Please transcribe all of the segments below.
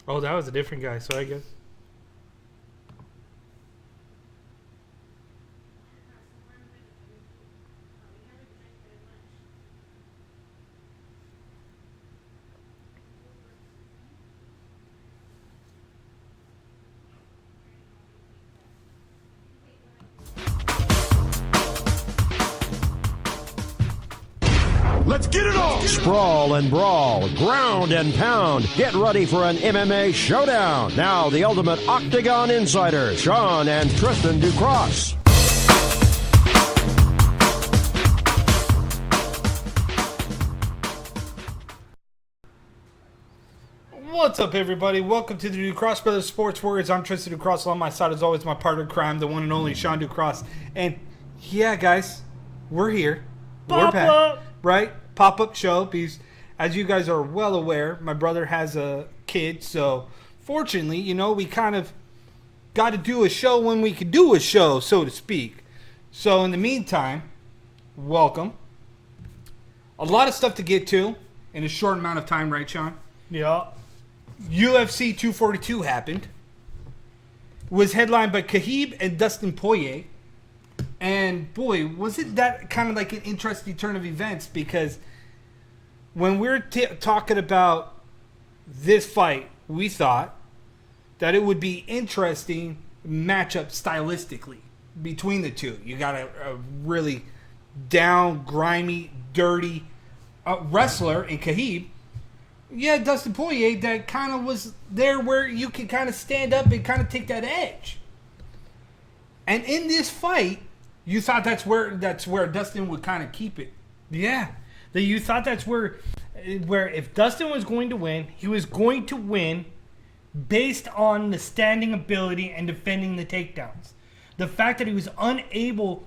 Oh, that was a different guy, so I guess. Let's get it on! Sprawl and brawl, ground and pound. Get ready for an MMA showdown. Now, the ultimate Octagon insider, Shaun and Tristen Ducross. What's up, everybody? Welcome to the Ducross Brothers Sports Warriors. I'm Tristan Ducross. On my side, as always, my partner in crime, the one and only Shaun Ducross. And yeah, guys, we're here. We're back. Right? Pop-up show, because as you guys are well aware, my brother has a kid, so fortunately, we kind of got to do a show when we could do a show, so to speak. So in the meantime, welcome. A lot of stuff to get to in a short amount of time, right, Shaun? Yeah. UFC 242 happened. Was headlined by Khabib and Dustin Poirier. And boy, was it that kind of like an interesting turn of events, because when we're talking about this fight, we thought that it would be interesting matchup stylistically between the two. You got a really down, grimy, dirty wrestler in Khabib. Yeah, Dustin Poirier, that kind of was there where you can kind of stand up and kind of take that edge. And in this fight, you thought that's where Dustin would kind of keep it. Yeah. That you thought that's where if Dustin was going to win, he was going to win based on the standing ability and defending the takedowns. The fact that he was unable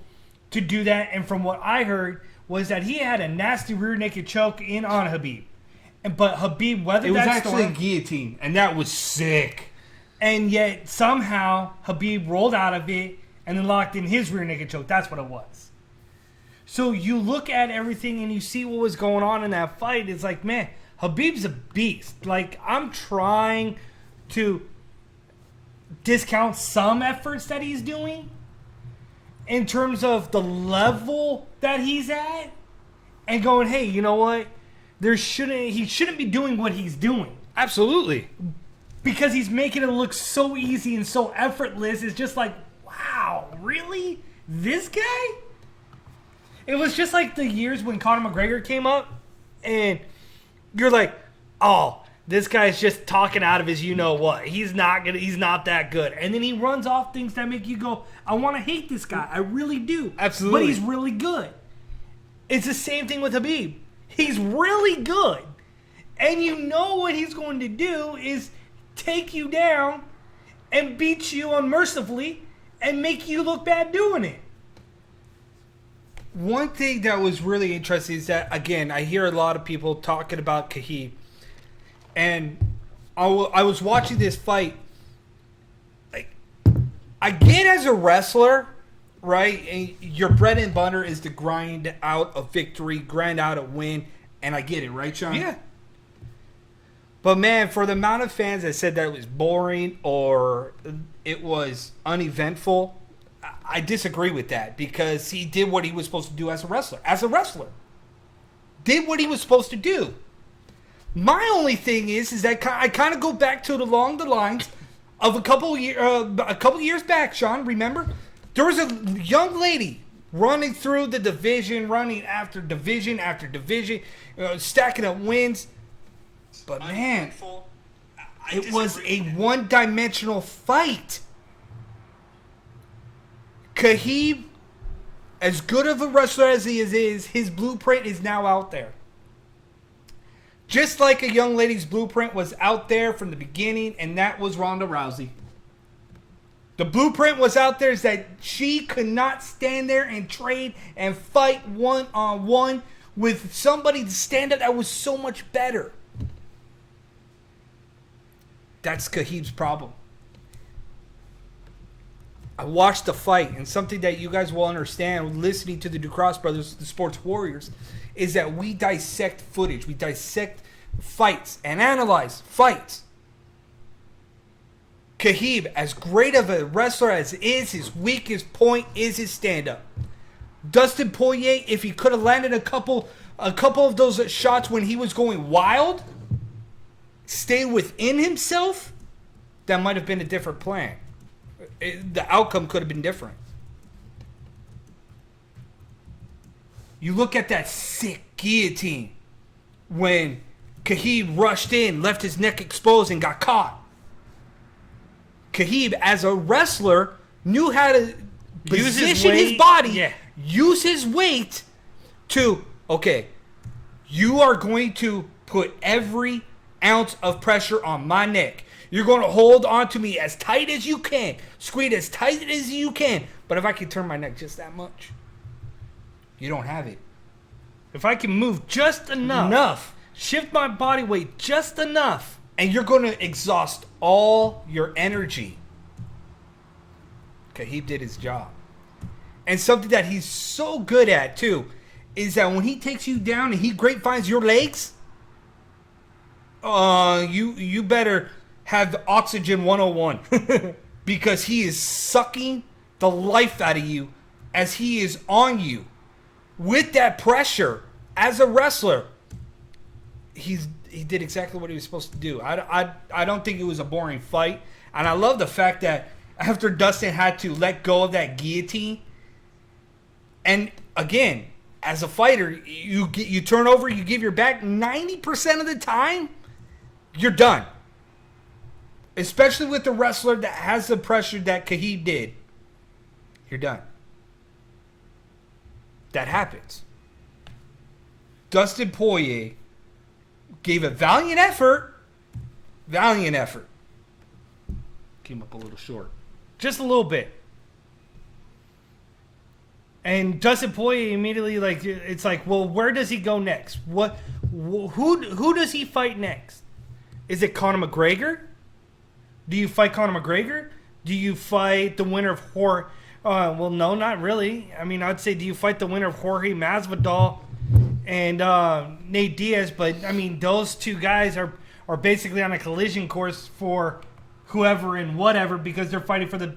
to do that, and from what I heard, was that he had a nasty rear naked choke in on Khabib. But Khabib weathered that storm. It was actually a guillotine, and that was sick. And yet, somehow, Khabib rolled out of it and then locked in his rear naked choke. That's what it was. So you look at everything and you see what was going on in that fight. It's like, man, Khabib's a beast. Like, I'm trying to discount some efforts that he's doing in terms of the level that he's at, and going, hey, you know what? He shouldn't be doing what he's doing. Absolutely. Because he's making it look so easy and so effortless. It's just like, wow, really? This guy? It was just like the years when Conor McGregor came up, and you're like, oh, this guy's just talking out of his you-know-what. He's not that good. And then he runs off things that make you go, I want to hate this guy. I really do. Absolutely. But he's really good. It's the same thing with Khabib. He's really good. And you know what he's going to do is take you down and beat you unmercifully and make you look bad doing it. One thing that was really interesting is that, again, I hear a lot of people talking about Khabib. And I was watching this fight. Like, I get as a wrestler, right? And your bread and butter is to grind out a victory, grind out a win. And I get it, right, Shaun? Yeah. But, man, for the amount of fans that said that it was boring or it was uneventful, I disagree with that, because he did what he was supposed to do as a wrestler. As a wrestler. Did what he was supposed to do. My only thing is that I kind of go back to along the lines of a couple years back, Shaun, remember? There was a young lady running through the division, running after division, stacking up wins. But, man, it was a one-dimensional fight. Khabib, as good of a wrestler as he is, his blueprint is now out there. Just like a young lady's blueprint was out there from the beginning, and that was Ronda Rousey. The blueprint was out there, is that she could not stand there and trade and fight one-on-one with somebody to stand up that was so much better. That's Khabib's problem. I watched the fight, and something that you guys will understand listening to the Ducross Brothers, the Sports Warriors, is that we dissect footage. We dissect fights and analyze fights. Khabib, as great of a wrestler as is, his weakest point is his stand-up. Dustin Poirier, if he could have landed a couple of those shots when he was going wild, stayed within himself, that might have been a different plan. The outcome could have been different. You look at that sick guillotine when Khabib rushed in, left his neck exposed, and got caught. Khabib, as a wrestler, knew how to position his body, use his weight to, okay, you are going to put every ounce of pressure on my neck. You're going to hold on to me as tight as you can, squeeze as tight as you can. But if I can turn my neck just that much, you don't have it. If I can move just enough, shift my body weight just enough, and you're going to exhaust all your energy. Khabib did his job. And something that he's so good at, too, is that when he takes you down and he grapevines your legs, you better have the oxygen 101. Because he is sucking the life out of you as he is on you. With that pressure, as a wrestler, he did exactly what he was supposed to do. I don't think it was a boring fight. And I love the fact that after Dustin had to let go of that guillotine, and again, as a fighter, you turn over, you give your back, 90% of the time, you're done. Especially with the wrestler that has the pressure that Khabib did. You're done. That happens. Dustin Poirier gave a valiant effort. Came up a little short. just a little bit. And Dustin Poirier immediately, it's like, well, where does he go next? Who does he fight next? Is it Conor McGregor? Do you fight Conor McGregor? Do you fight the winner of Jorge? Well, no, not really. I mean, I'd say, do you fight the winner of Jorge Masvidal and Nate Diaz? But I mean, those two guys are basically on a collision course for whoever and whatever, because they're fighting for the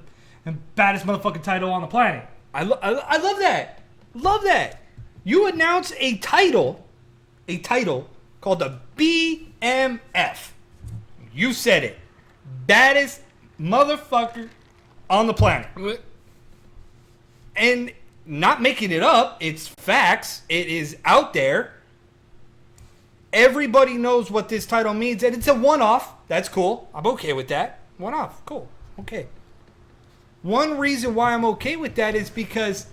baddest motherfucking title on the planet. I love that. Love that. You announce a title called the BMF. You said it. Baddest motherfucker on the planet. And not making it up, it's facts. It is out there. Everybody knows what this title means, and it's a one-off. That's cool. I'm okay with that. One-off. Cool. Okay. One reason why I'm okay with that is because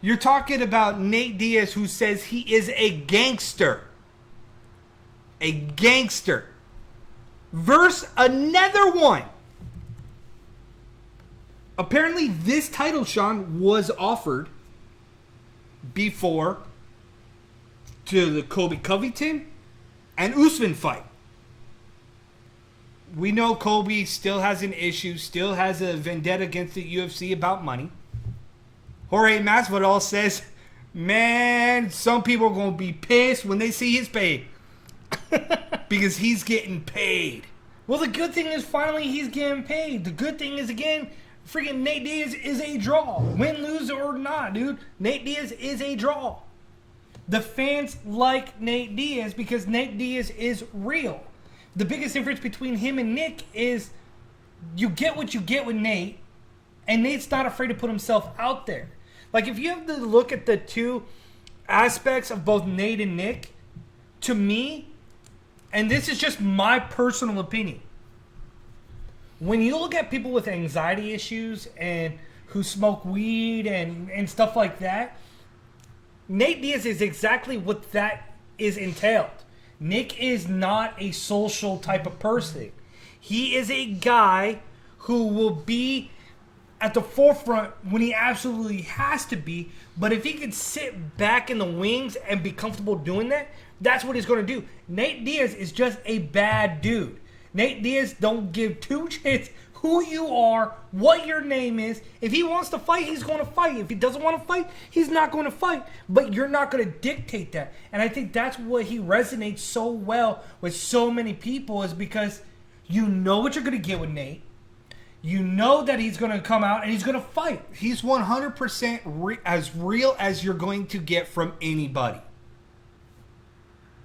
you're talking about Nate Diaz, who says he is a gangster. A gangster. Versus another one. Apparently, this title, Shaun, was offered before to the Colby Covington and Usman fight. We know Colby still has an issue, still has a vendetta against the UFC about money. Jorge Masvidal says, man, some people are going to be pissed when they see his pay. Because he's getting paid. Well, the good thing is finally he's getting paid. The good thing is, again, freaking Nate Diaz is a draw. Win, lose, or not, dude. Nate Diaz is a draw. The fans like Nate Diaz because Nate Diaz is real. The biggest difference between him and Nick is you get what you get with Nate, and Nate's not afraid to put himself out there. Like, if you have to look at the two aspects of both Nate and Nick, to me, and this is just my personal opinion, when you look at people with anxiety issues and who smoke weed and stuff like that, Nate Diaz is exactly what that is entailed. Nick is not a social type of person. He is a guy who will be at the forefront when he absolutely has to be, but if he could sit back in the wings and be comfortable doing that, that's what he's going to do. Nate Diaz is just a bad dude. Nate Diaz don't give two shits who you are, what your name is. If he wants to fight, he's going to fight. If he doesn't want to fight, he's not going to fight. But you're not going to dictate that. And I think that's what he resonates so well with so many people, is because you know what you're going to get with Nate. You know that he's going to come out and he's going to fight. He's 100% as real as you're going to get from anybody.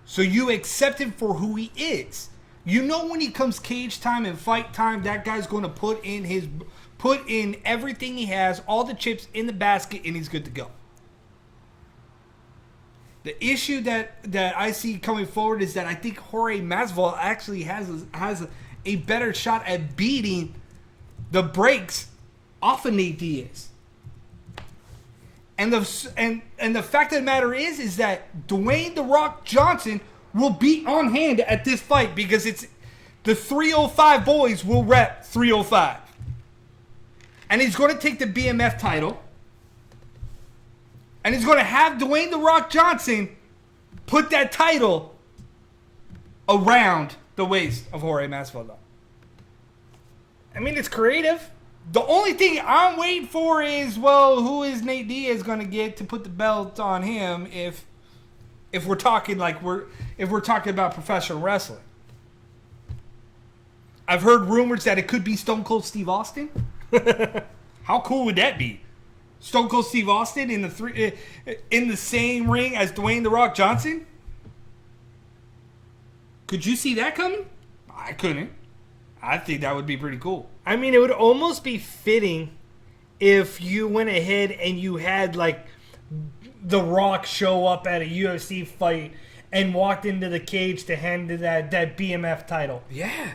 So you accept him for who he is. You know when he comes cage time and fight time, that guy's going to put in everything he has, all the chips in the basket, and he's good to go. The issue that I see coming forward is that I think Jorge Masvidal actually has a better shot at beating the brakes off of Nate Diaz. And the fact of the matter is that Dwayne "The Rock" Johnson will be on hand at this fight because it's the 305 boys will rep 305. And he's going to take the BMF title. And he's going to have Dwayne "The Rock" Johnson put that title around the waist of Jorge Masvidal. I mean, it's creative. The only thing I'm waiting for is, well, who is Nate Diaz going to get to put the belt on him if we're talking about professional wrestling? I've heard rumors that it could be Stone Cold Steve Austin. How cool would that be? Stone Cold Steve Austin in the same ring as Dwayne "The Rock" Johnson? Could you see that coming? I couldn't. I think that would be pretty cool. I mean, it would almost be fitting if you went ahead and you had, like, The Rock show up at a UFC fight and walked into the cage to hand that BMF title. Yeah.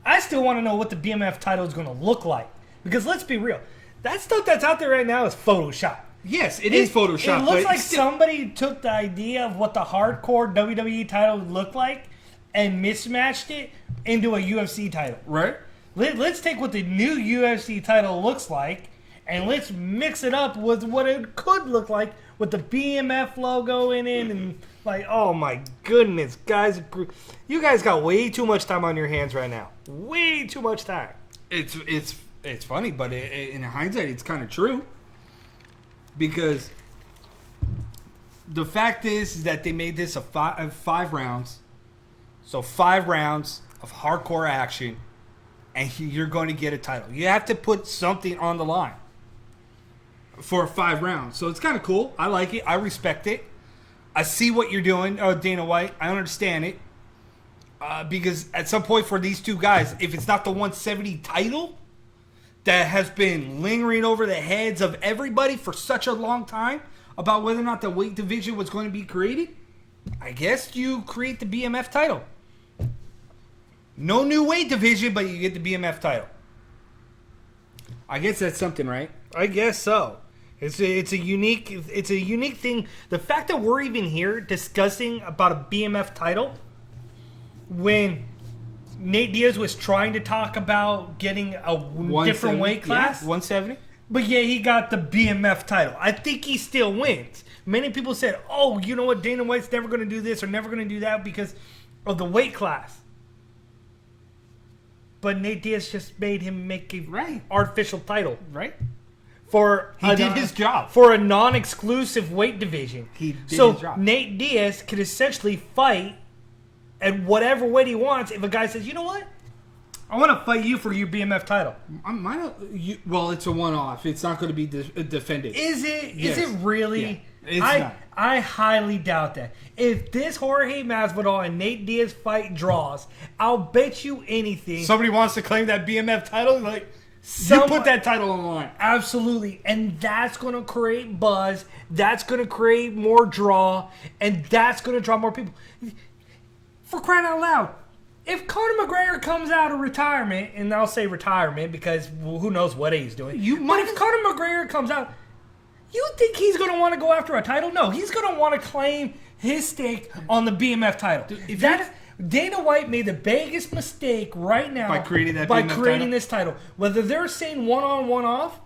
I still want to know what the BMF title is going to look like. Because let's be real. That stuff that's out there right now is Photoshop. Yes, it is Photoshop. It looks like somebody took the idea of what the hardcore WWE title would look like and mismatched it into a UFC title. Right. Let's take what the new UFC title looks like and let's mix it up with what it could look like with the BMF logo in it and like, oh my goodness, guys, you guys got way too much time on your hands right now. Way too much time. It's funny, but in hindsight, it's kind of true because the fact is that they made this a five rounds, so 5 rounds of hardcore action, and you're going to get a title. You have to put something on the line for 5 rounds, so it's kind of cool. I like it. I respect it. I see what you're doing, Dana White. I understand it because at some point for these two guys, if it's not the 170 title that has been lingering over the heads of everybody for such a long time about whether or not the weight division was going to be created, I guess you create the BMF title. No new weight division, but you get the BMF title. I guess that's something, right? I guess so. It's a unique thing. The fact that we're even here discussing about a BMF title when Nate Diaz was trying to talk about getting a different weight class. Yeah, 170. But yeah, he got the BMF title. I think he still wins. Many people said, oh, you know what, Dana White's never going to do this or never going to do that because of the weight class. But Nate Diaz just made him make a artificial title. Right. He did his job. For a non-exclusive weight division. He did his job. Nate Diaz could essentially fight at whatever weight he wants if a guy says, you know what? I want to fight you for your BMF title. Well, it's a one-off. It's not going to be defended. Is it? Yes. Is it really? Yeah, it's not. I highly doubt that. If this Jorge Masvidal and Nate Diaz fight draws, I'll bet you anything. Somebody wants to claim that BMF title, you put that title on the line. Absolutely. And that's going to create buzz. That's going to create more draw. And that's going to draw more people. For crying out loud. If Conor McGregor comes out of retirement, and I'll say retirement because who knows what he's doing. But if Conor McGregor comes out, you think he's going to want to go after a title? No, he's going to want to claim his stake on the BMF title. Dana White made the biggest mistake right now by creating this title. Whether they're saying one on, one off,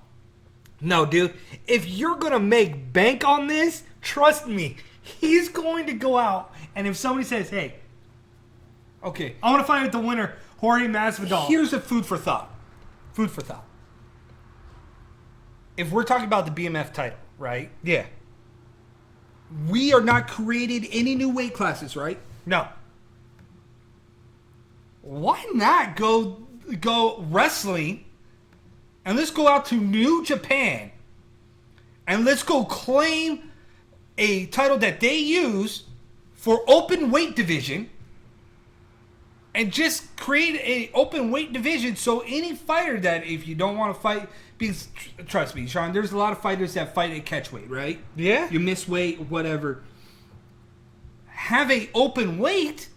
no, dude. If you're going to make bank on this, trust me, he's going to go out. And if somebody says, hey, okay, I want to fight with the winner, Jorge Masvidal. Here's a food for thought. If we're talking about the BMF title, right? Yeah. We are not created any new weight classes, right? No. Why not go wrestling and let's go out to New Japan and let's go claim a title that they use for open weight division and just create a open weight division so any fighter that if you don't want to fight, because trust me, Sean, there's a lot of fighters that fight at catchweight, right? Yeah. You miss weight, whatever. Have a open weight.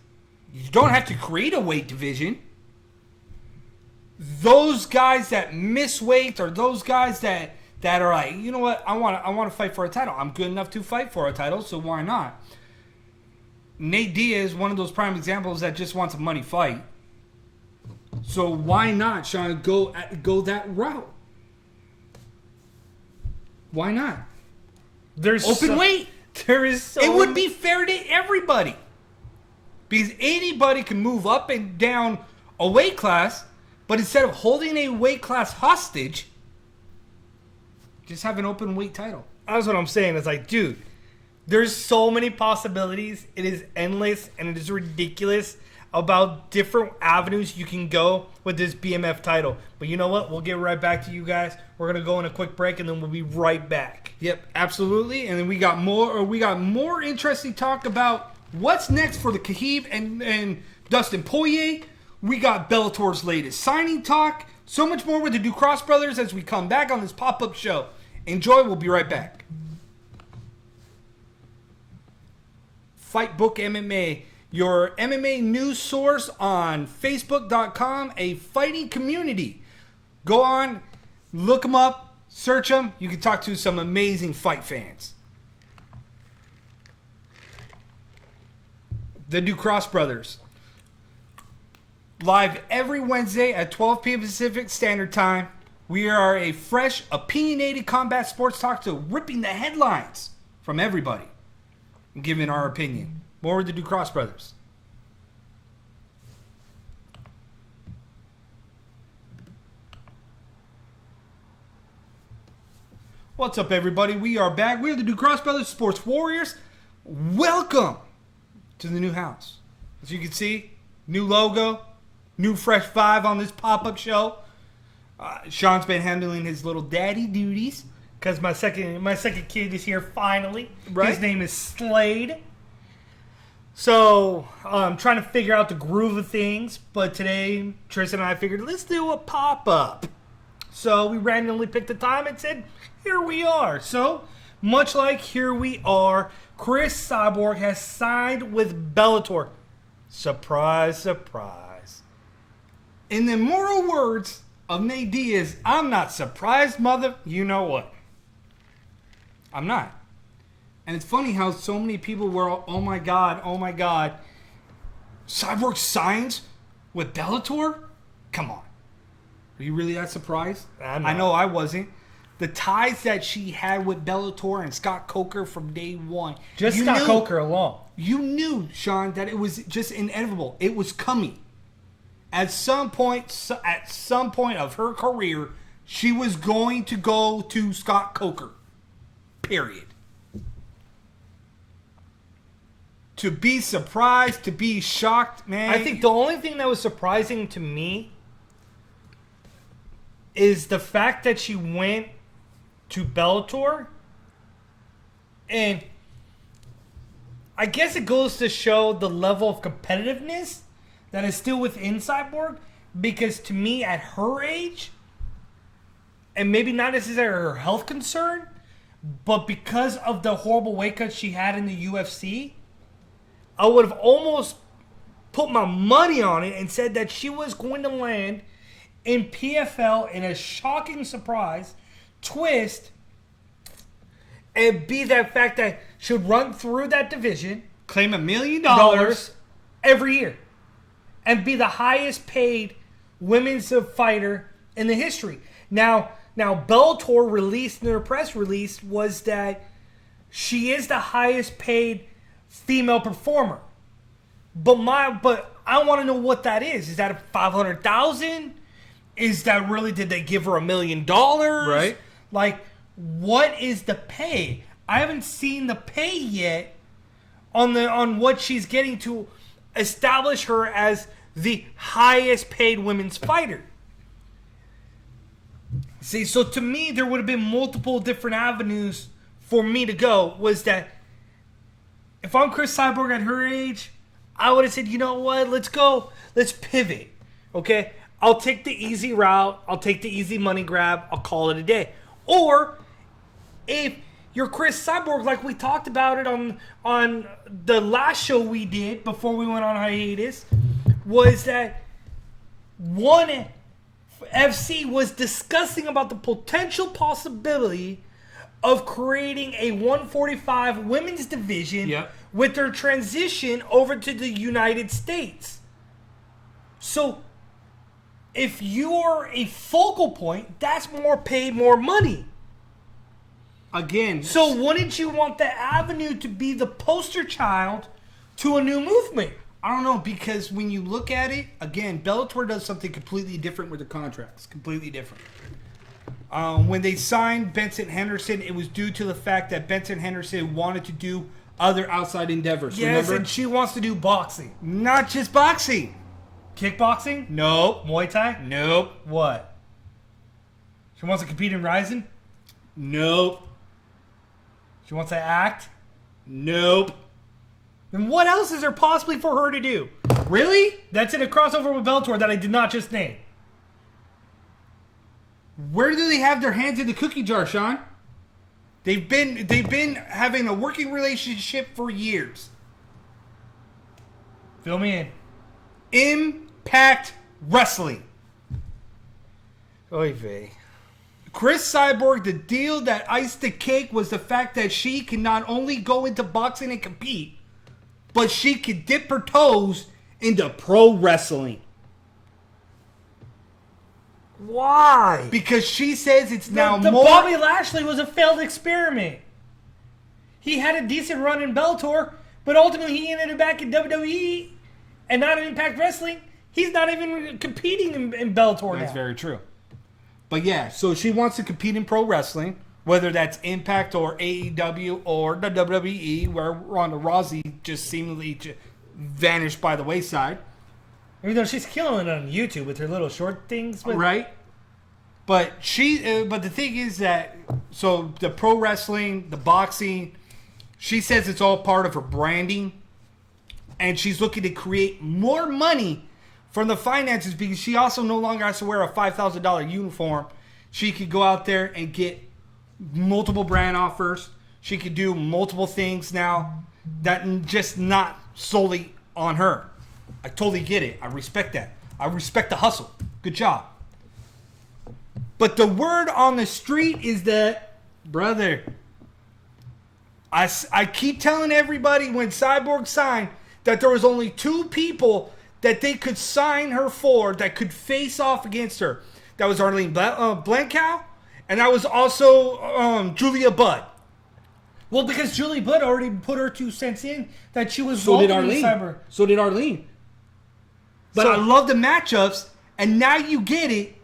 You don't have to create a weight division. Those guys that miss weight or those guys that are like, you know what, I want to fight for a title. I'm good enough to fight for a title, so why not? Nate Diaz, one of those prime examples that just wants a money fight. So why not, Sean, go that route? Why not? There's open weight. There is so it would be fair to everybody. Because anybody can move up and down a weight class, but instead of holding a weight class hostage, just have an open weight title. That's what I'm saying. It's like, dude, there's so many possibilities. It is endless and it is ridiculous about different avenues you can go with this BMF title. But you know what? We'll get right back to you guys. We're going to go on a quick break and then we'll be right back. Yep, absolutely. And then we got more interesting talk about what's next for the Khabib and Dustin Poirier. We got Bellator's latest signing talk. So much more with the Ducross brothers as we come back on this pop-up show. Enjoy. We'll be right back. Fight Book MMA, your MMA news source on Facebook.com, a fighting community. Go on, look them up, search them. You can talk to some amazing fight fans. The Ducross brothers. Live every Wednesday at 12 p.m. Pacific Standard Time. We are a fresh, opinionated combat sports talk to ripping the headlines from everybody and giving our opinion. More with the Ducross brothers. What's up, everybody? We are back. We are the Ducross brothers, Sports Warriors. Welcome to the new house. As you can see, new logo, new fresh vibe on this pop-up show. Sean's been handling his little daddy duties because my second kid is here finally. Right. His name is Slade. So I'm trying to figure out the groove of things. But today, Tristan and I figured, let's do a pop-up. So we randomly picked a time and said, here we are. So much like here we are, Chris Cyborg has signed with Bellator. Surprise, surprise. In the immortal words of Nate Diaz, I'm not surprised, mother. You know what? I'm not. And it's funny how so many people were, oh my God. Cyborg signs with Bellator? Come on. Are you really that surprised? I know I wasn't. The ties that she had with Bellator and Scott Coker from day one. Just Scott Coker alone. You knew, Sean, that it was just inevitable. It was coming. At some point of her career, she was going to go to Scott Coker. Period. To be surprised, to be shocked, man. I think the only thing that was surprising to me is the fact that she went to Bellator. And I guess it goes to show the level of competitiveness that is still within Cyborg, because to me, at her age, and maybe not necessarily her health concern, but because of the horrible weight cut she had in the UFC, I would have almost put my money on it and said that she was going to land in PFL in a shocking surprise twist and be that fact that she would run through that division, claim $1 million every year, and be the highest paid women's fighter in the history. Now Bellator released in their press release was that she is the highest paid female performer. But I want to know what that is. Is that $500,000? Is that really, did they give her $1 million? Right. Like, what is the pay? I haven't seen the pay yet on what she's getting to establish her as the highest paid women's fighter. See, so to me, there would have been multiple different avenues for me to go. Was that if I'm Chris Cyborg at her age, I would have said, you know what, let's go. Let's pivot. Okay? I'll take the easy route. I'll take the easy money grab. I'll call it a day. Or if you're Chris Cyborg, like we talked about it on the last show we did before we went on hiatus, was that one FC was discussing about the potential possibility of creating a 145 women's division with their transition over to the United States. So if you're a focal point, that's more paid, more money. Again. So wouldn't you want the avenue to be the poster child to a new movement? I don't know, because when you look at it, again, Bellator does something completely different with their contracts. Completely different. When they signed Benson Henderson, it was due to the fact that Benson Henderson wanted to do other outside endeavors. Yes, remember? and she wants to do boxing. Not just boxing. Kickboxing? Nope. Muay Thai? Nope. What? She wants to compete in Rising? Nope. She wants to act? Nope. Then what else is there possibly for her to do? Really? That's in a crossover with Bellator that I did not just name. Where do they have their hands in the cookie jar, Sean? They've been having a working relationship for years. Fill me in. Impact Wrestling. Oy vey. Chris Cyborg, the deal that iced the cake was the fact that she can not only go into boxing and compete, but she could dip her toes into pro wrestling. Why? Because she says it's now the more... Bobby Lashley was a failed experiment. He had a decent run in Bellator, but ultimately he ended up back in WWE and not in Impact Wrestling. He's not even competing in Bellator now. That's very true. But yeah, so she wants to compete in pro wrestling, whether that's Impact or AEW or the WWE, where Ronda Rousey just seemingly vanished by the wayside. Even though she's killing it on YouTube with her little short things. But right. But but the thing is that, so the pro wrestling, the boxing, she says it's all part of her branding. And she's looking to create more money from the finances because she also no longer has to wear a $5,000 uniform. She could go out there and get multiple brand offers. She could do multiple things now that just not solely on her. I totally get it. I respect that. I respect the hustle. Good job. But the word on the street is that, brother, I keep telling everybody when Cyborg signed that there was only two people that they could sign her for that could face off against her. That was Arlene Blancow, and that was also Julia Budd. Well, because Julie Budd already put her 2 cents in that she was So did welcoming Arlene. Cyborg. So did Arlene. But So- I love the matchups, and now you get it.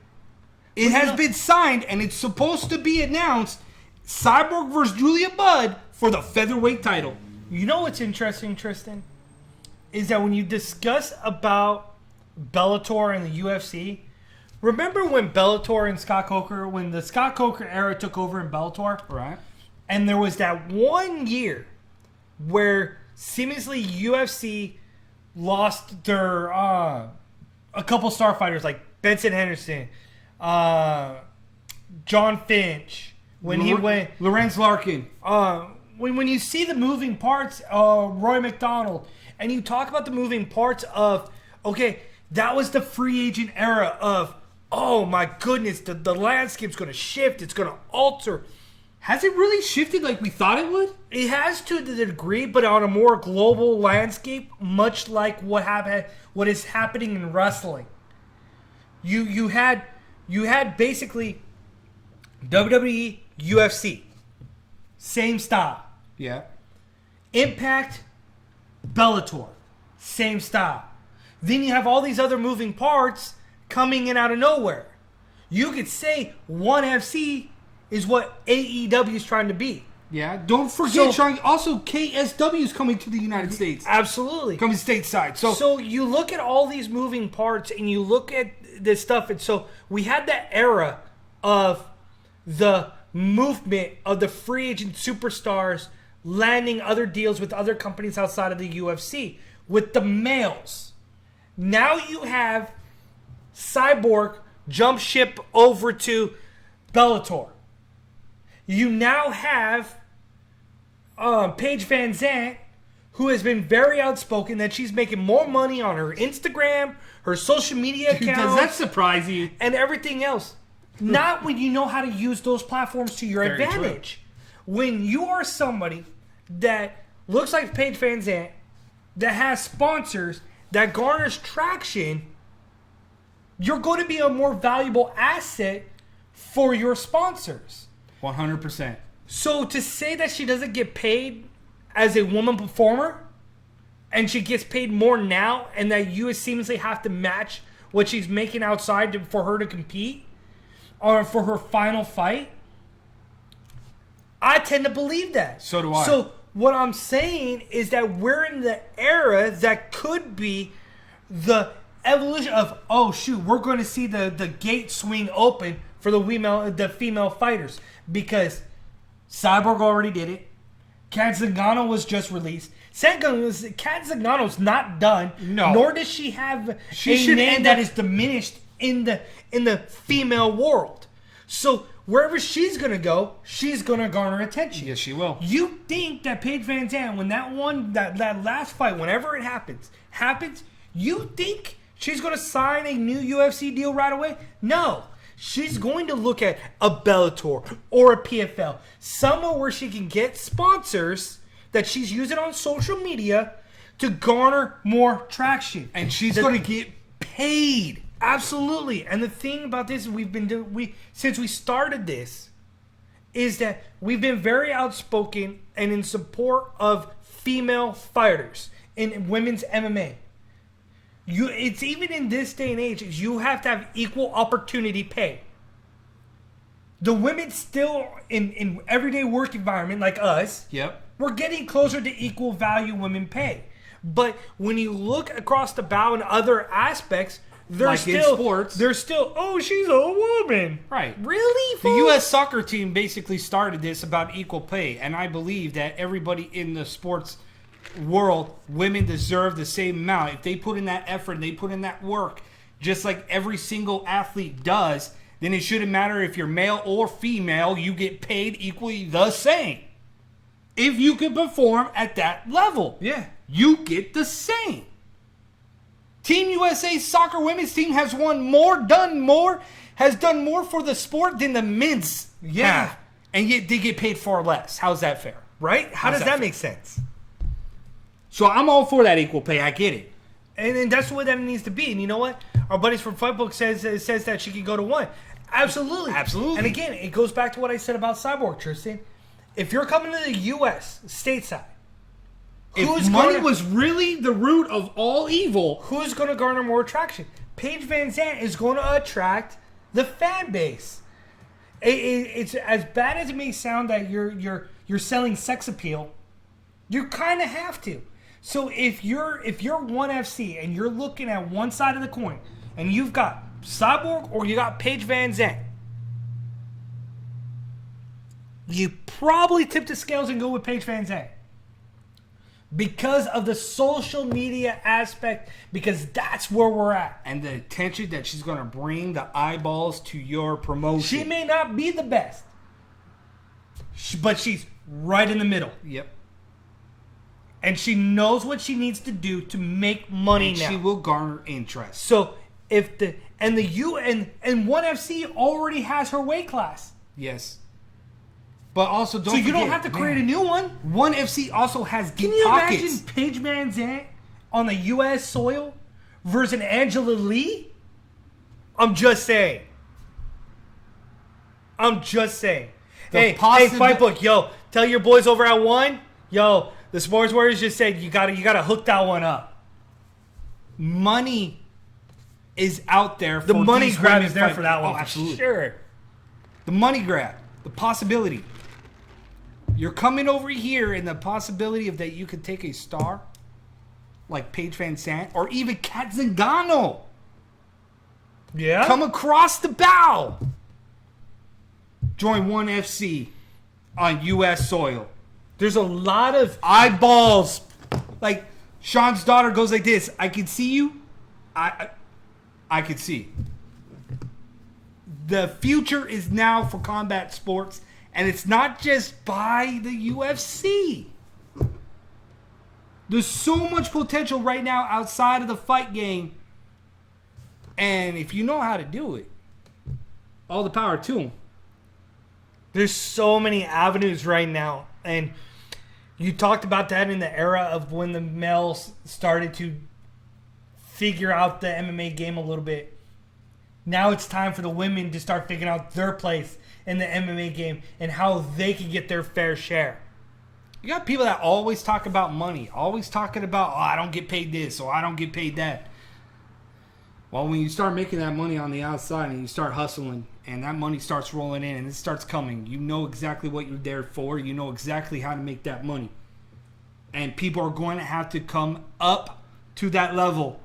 It has been signed, and it's supposed to be announced. Cyborg versus Julia Budd for the featherweight title. You know what's interesting, Tristan? Is that when you discuss about Bellator and the UFC, remember when Bellator and Scott Coker, when the Scott Coker era took over in Bellator? Right. And there was that 1 year where seemingly UFC lost their a couple star fighters like Benson Henderson, John Finch, when he went Lorenz Larkin. when you see the moving parts, Roy McDonald, and you talk about the moving parts of, okay, that was the free agent era of, oh my goodness, the landscape's going to shift, it's going to alter. Has it really shifted like we thought it would? It has to the degree, but on a more global landscape, much like what is happening in wrestling. You had basically WWE, UFC, same style. Yeah. Impact, Bellator, same style. Then you have all these other moving parts coming in out of nowhere. You could say ONE FC is what AEW is trying to be. Yeah. Don't forget, So- Sean, also KSW is coming to the United States. Absolutely. Coming stateside. So you look at all these moving parts and you look at this stuff, and so we had that era of the movement of the free agent superstars landing other deals with other companies outside of the UFC with the males. Now you have Cyborg jump ship over to Bellator. You now have Paige Van Zandt, who has been very outspoken that she's making more money on her Instagram, her social media accounts. Does that surprise you? And everything else. Not when you know how to use those platforms to your Very advantage. When you are somebody that looks like Paige Van Zandt, that has sponsors, that garners traction, you're going to be a more valuable asset for your sponsors. 100%. So to say that she doesn't get paid as a woman performer, and she gets paid more now, and that you seemingly have to match what she's making outside for her to compete, or for her final fight, I tend to believe that. So do I. So what I'm saying is that we're in the era that could be the evolution of, oh shoot, we're going to see the gate swing open for the female fighters, because Cyborg already did it. Kat Zingano was just released. Kat Zingano's not done. No. Nor does she have a name that is diminished in the female world. So wherever she's gonna go, she's gonna garner attention. Yes, she will. You think that Paige Van Zandt, when that last fight, whenever it happens, you think she's gonna sign a new UFC deal right away? No. She's going to look at a Bellator or a PFL, somewhere where she can get sponsors that she's using on social media to garner more traction. And she's going to get paid. Absolutely. And the thing about this, since we started this, is that we've been very outspoken and in support of female fighters in women's MMA. It's even in this day and age, you have to have equal opportunity pay. The women still in everyday work environment like us, Yep. we're getting closer to equal value women pay. But when you look across the bow in other aspects, Like in sports. they're still, oh, she's a woman. Right. Really? The fool? U.S. soccer team basically started this about equal pay, and I believe that everybody in the sports world, women deserve the same amount. If they put in that effort and they put in that work, just like every single athlete does, then it shouldn't matter if you're male or female, you get paid equally the same. If you can perform at that level, Yeah. you get the same. Team USA soccer women's team has done more for the sport than the men's have. And yet they get paid far less. How's that fair? Right? How How's does that that make sense? So I'm all for that equal pay. I get it. And that's the way that it needs to be. And you know what? Our buddies from Fightbook says that she can go to one. Absolutely. Absolutely. And again, it goes back to what I said about Cyborg, Tristan. If you're coming to the U.S. stateside, If money was really the root of all evil, who's going to garner more attraction? Paige Van Zandt is going to attract the fan base. It's as bad as it may sound that you're selling sex appeal. You kind of have to. So if you're ONE FC and you're looking at one side of the coin, and you've got Cyborg or you got Paige Van Zandt, you probably tip the scales and go with Paige Van Zandt. Because of the social media aspect, because that's where we're at. and the attention that she's going to bring, the eyeballs to your promotion. She may not be the best, but she's right in the middle. Yep. And she knows what she needs to do to make money And now. she will garner interest. So if ONE FC already has her weight class. Yes. But also don't So you don't forget, have to create a new one. ONE FC also has deep Can you pockets. imagine Paige Van Zandt on the U.S. soil versus Angela Lee? I'm just saying. Hey, Fightbook, yo, tell your boys over at ONE, yo, the Sports Warriors just said you gotta hook that one up. Money is out there for The money these grab women is there fight- for that one. Oh, absolutely. Sure. The money grab, the possibility. You're coming over here and the possibility of that you could take a star like Paige Van Zandt or even Kat Zingano. Yeah. Come across the bow. join ONE FC on U.S. soil. There's a lot of Eyeballs. Like, Shaun's daughter goes like this. I can see you. I can see. The future is now for combat sports, and it's not just by the UFC. There's so much potential right now outside of the fight game, and if you know how to do it, all the power to them. There's so many avenues right now, and you talked about that in the era of when the males started to figure out the MMA game a little bit. Now it's time for the women to start figuring out their place in the MMA game and how they can get their fair share. You got people that always talk about money, always talking about, I don't get paid this or I don't get paid that. Well, when you start making that money on the outside and you start hustling and that money starts rolling in and it starts coming, you know exactly what you're there for. You know exactly how to make that money. And people are going to have to come up to that level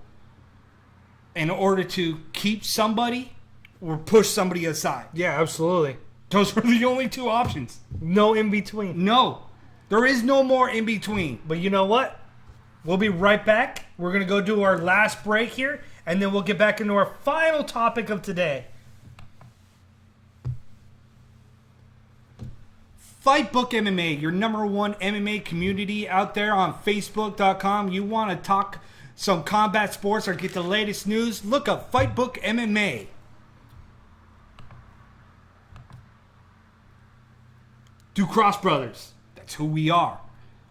in order to keep somebody or push somebody aside. Yeah, absolutely. Those are the only two options. No in between. No. There is no more in between. But you know what? We'll be right back. We're going to go do our last break here, and then we'll get back into our final topic of today. Fightbook MMA, your number one MMA community out there on Facebook.com. You want to talk some combat sports or get the latest news? Look up Fightbook MMA. Ducross Brothers. That's who we are.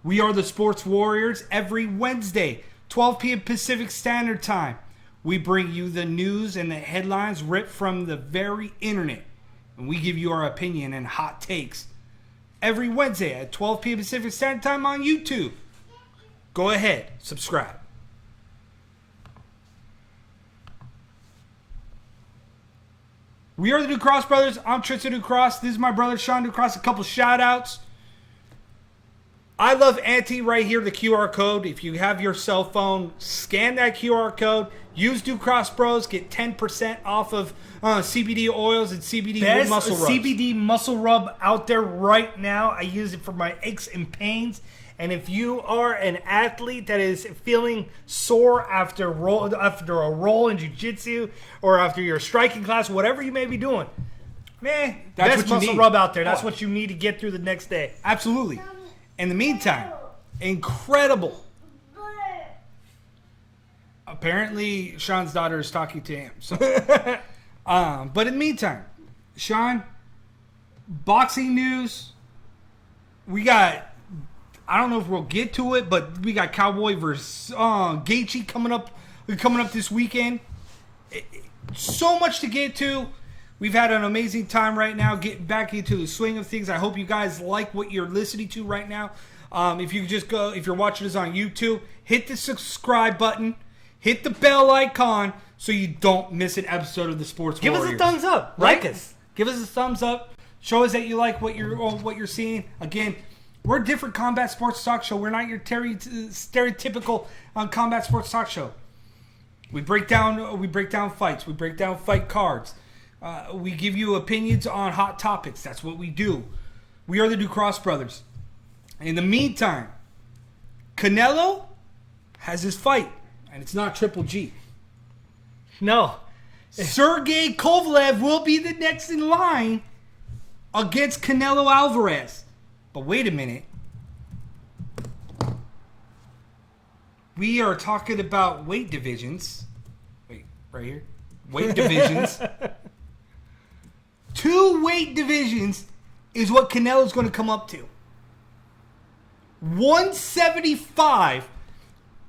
We are the Sports Warriors. Every Wednesday, 12 p.m. Pacific Standard Time, we bring you the news and the headlines ripped from the very internet. And we give you our opinion and hot takes. Every Wednesday at 12 p.m. Pacific Standard Time on YouTube. Go ahead, subscribe. We are the Ducross Brothers. I'm Tristan Ducross. This is my brother Shaun Ducross. A couple shout outs. I love Auntie right here, the QR code. If you have your cell phone, scan that QR code. Use Ducross Bros. Get 10% off of CBD oils and CBD Best muscle rubs. CBD muscle rub out there right now. I use it for my aches and pains. And if you are an athlete that is feeling sore after a roll in jiu-jitsu or after your striking class, whatever you may be doing, man, That's best what you muscle need. rub out there. That's Oh. what you need to get through the next day. Absolutely. In the meantime, incredible. Apparently, Shaun's daughter is talking to him. So, but in the meantime, Shaun, boxing news. We got, I don't know if we'll get to it, but we got Cowboy versus Gaethje coming up this weekend. So much to get to. We've had an amazing time right now getting back into the swing of things. I hope you guys like what you're listening to right now. If you just go, if you're watching this on YouTube, hit the subscribe button, hit the bell icon so you don't miss an episode of the Sports Give Warriors. us a thumbs up. Right? Like us. Give us a thumbs up. Show us that you like what you're seeing. Again, we're a different combat sports talk show. We're not your stereotypical combat sports talk show. We break down fights. We break down fight cards. We give you opinions on hot topics. That's what we do. We are the Ducross Brothers. In the meantime, Canelo has his fight, and it's not Triple G. No. Sergey Kovalev will be the next in line against Canelo Alvarez. But wait a minute. We are talking about weight divisions. Wait, right here. Weight divisions. 2 weight divisions is what Canelo's going to come up to. 175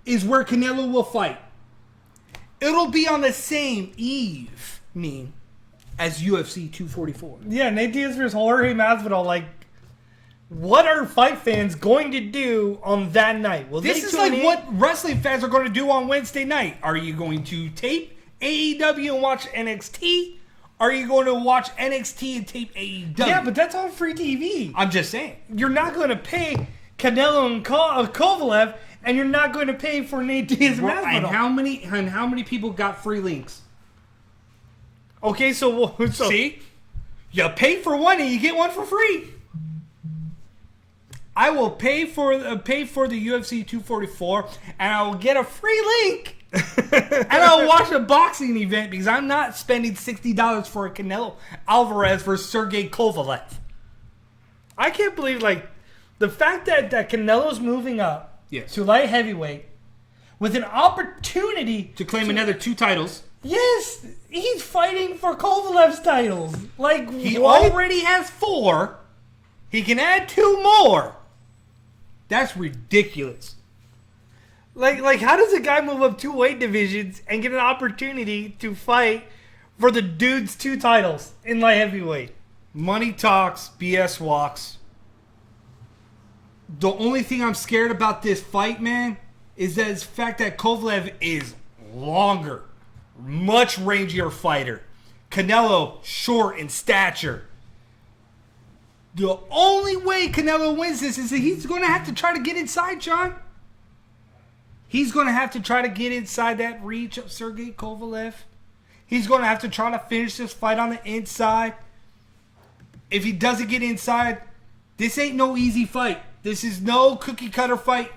is where Canelo will fight. It'll be on the same evening as UFC 244. Yeah, Nate Diaz versus Jorge Masvidal. Like, what are fight fans going to do on that night? Will This they is tune like in? what wrestling fans are going to do on Wednesday night. Are you going to tape AEW and watch NXT? Are you going to watch NXT and tape AEW? Yeah, but that's on free TV. I'm just saying. You're not going to pay Canelo and Kovalev, and you're not going to pay for Nate Diaz and And Masvidal. how many people got free links? Okay, so See? You pay for one and you get one for free. I will pay for the UFC 244 and I will get a free link. And I'll watch a boxing event because I'm not spending $60 for a Canelo Alvarez versus Sergey Kovalev. I can't believe, like, the fact that Canelo's moving up to light heavyweight with an opportunity to claim another 2 titles. Yes, he's fighting for Kovalev's titles. Like, he already has 4. He can add 2 more. That's ridiculous. Like, how does a guy move up 2 weight divisions and get an opportunity to fight for the dude's 2 titles in light heavyweight? Money talks, BS walks. The only thing I'm scared about this fight, man, is that the fact that Kovalev is longer, much rangier fighter. Canelo, short in stature. The only way Canelo wins this is that he's going to have to try to get inside, John. He's going to have to try to get inside that reach of Sergey Kovalev. He's going to have to try to finish this fight on the inside. If he doesn't get inside, this ain't no easy fight. This is no cookie cutter fight.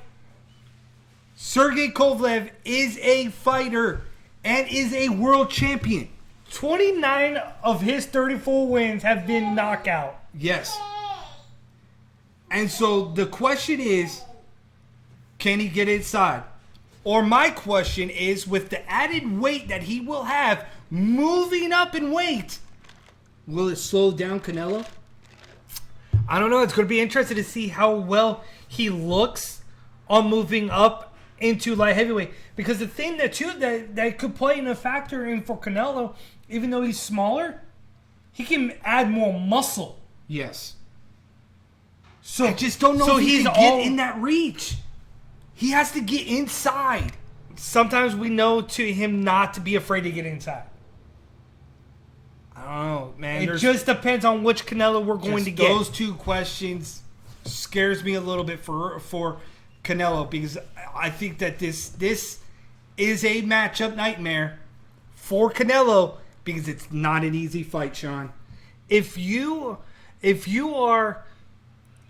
Sergey Kovalev is a fighter and is a world champion. 29 of his 34 wins have been knockout. Yes. And so the question is, can he get inside? Or my question is, with the added weight that he will have moving up in weight, will it slow down Canelo? I don't know. It's going to be interesting to see how well he looks on moving up into light heavyweight. Because the thing that could play in a factor in for Canelo, even though he's smaller, he can add more muscle. Yes. So I just don't know if he can get in that reach. He has to get inside. Sometimes we know to him not to be afraid to get inside. I don't know, man. It just depends on which Canelo we're going to get. Those 2 questions scares me a little bit for Canelo, because I think that this is a matchup nightmare for Canelo, because it's not an easy fight, Sean. If you are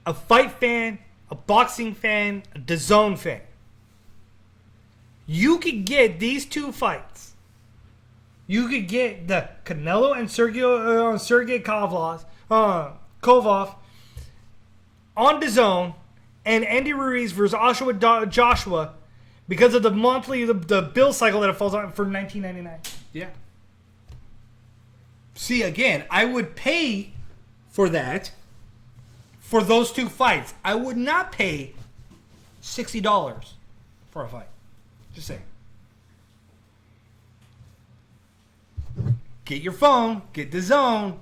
a fight fan, a boxing fan, a DAZN fan, you could get these 2 fights. You could get the Canelo and Sergey Kovalev on DAZN, and Andy Ruiz versus Joshua because of the bill cycle that it falls on for $19.99. Yeah. See, again, I would pay for that for those 2 fights. I would not pay $60 for a fight. Just saying. Get your phone, get DAZN,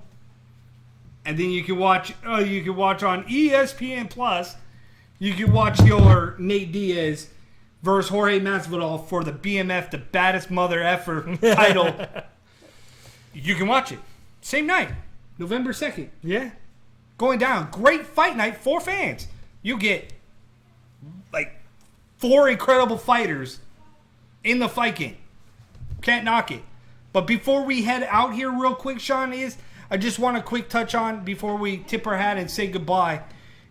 and then you can watch. You can watch on ESPN Plus. You can watch your Nate Diaz versus Jorge Masvidal for the BMF, the baddest mother effer title. You can watch it same night, November 2nd. Yeah, going down. Great fight night for fans. You get like 4 incredible fighters in the fight game. Can't knock it. But before we head out here real quick, Sean, I just want a quick touch on, before we tip our hat and say goodbye,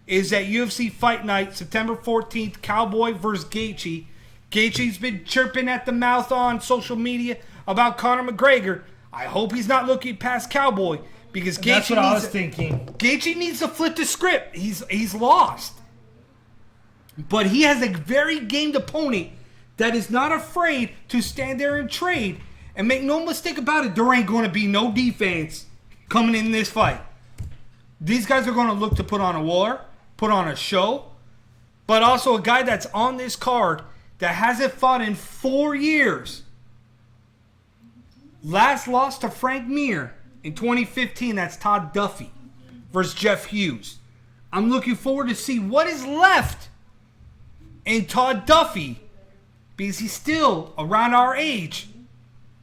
is that UFC Fight Night, September 14th, Cowboy versus Gaethje. Gaethje's been chirping at the mouth on social media about Conor McGregor. I hope he's not looking past Cowboy, because that's what I was thinking. Gaethje needs to flip the script. He's lost. But he has a very gamed opponent that is not afraid to stand there and trade. And make no mistake about it, there ain't going to be no defense coming in this fight. These guys are going to look to put on a war, put on a show, but also a guy that's on this card that hasn't fought in 4 years. Last loss to Frank Mir in 2015, that's Todd Duffy versus Jeff Hughes. I'm looking forward to see what is left in Todd Duffy, because he's still around our age.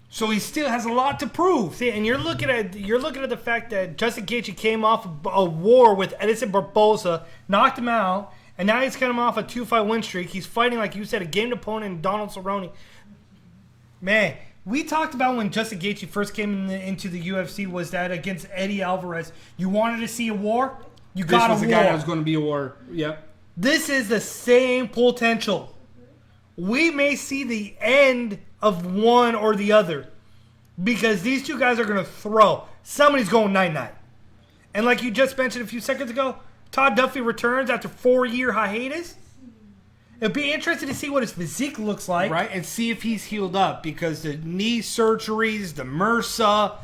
So he still has a lot to prove. See, and you're looking at the fact that Justin Gaethje came off a war with Edson Barboza, knocked him out, and now he's coming off a 2-fight win streak. He's fighting, like you said, a gamed opponent in Donald Cerrone. Man, We talked about when Justin Gaethje first came into the UFC was that against Eddie Alvarez, you wanted to see a war, you got a war. This was the guy that was going to be a war. Yep. This is the same potential. We may see the end of one or the other because these two guys are going to throw. Somebody's going 9-9. And like you just mentioned a few seconds ago, Todd Duffy returns after 4-year hiatus. It'd be interesting to see what his physique looks like. Right, and see if he's healed up because the knee surgeries, the MRSA,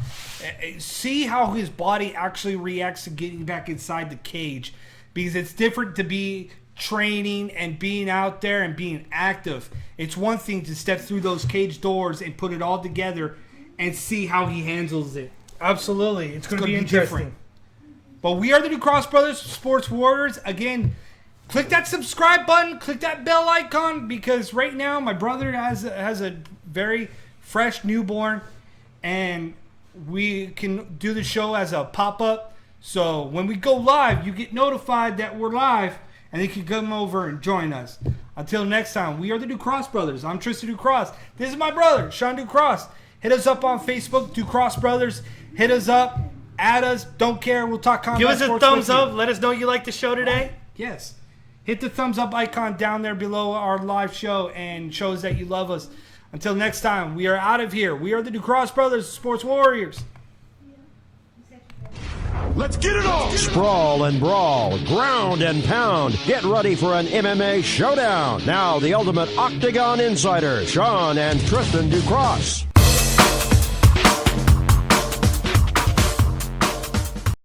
see how his body actually reacts to getting back inside the cage because it's different to be training and being out there and being active. It's one thing to step through those cage doors and put it all together and see how he handles it. Absolutely. It's going to be interesting. Different. But we are the New Cross Brothers Sports Warriors. Again, click that subscribe button, click that bell icon, because right now my brother has a very fresh newborn, and we can do the show as a pop-up. So when we go live, you get notified that we're live, and you can come over and join us. Until next time, we are the Ducross Brothers. I'm Tristan Ducross. This is my brother, Shaun Ducross. Hit us up on Facebook, Ducross Brothers. Hit us up, add us, don't care. We'll talk combat. Give us a thumbs up. Let us know you like the show today. Yes. Hit the thumbs up icon down there below our live show and shows that you love us. Until next time, we are out of here. We are the Ducross Brothers Sports Warriors. Let's get it on! Sprawl and brawl, ground and pound. Get ready for an MMA showdown. Now the ultimate Octagon Insider, Shaun and Tristen Ducross.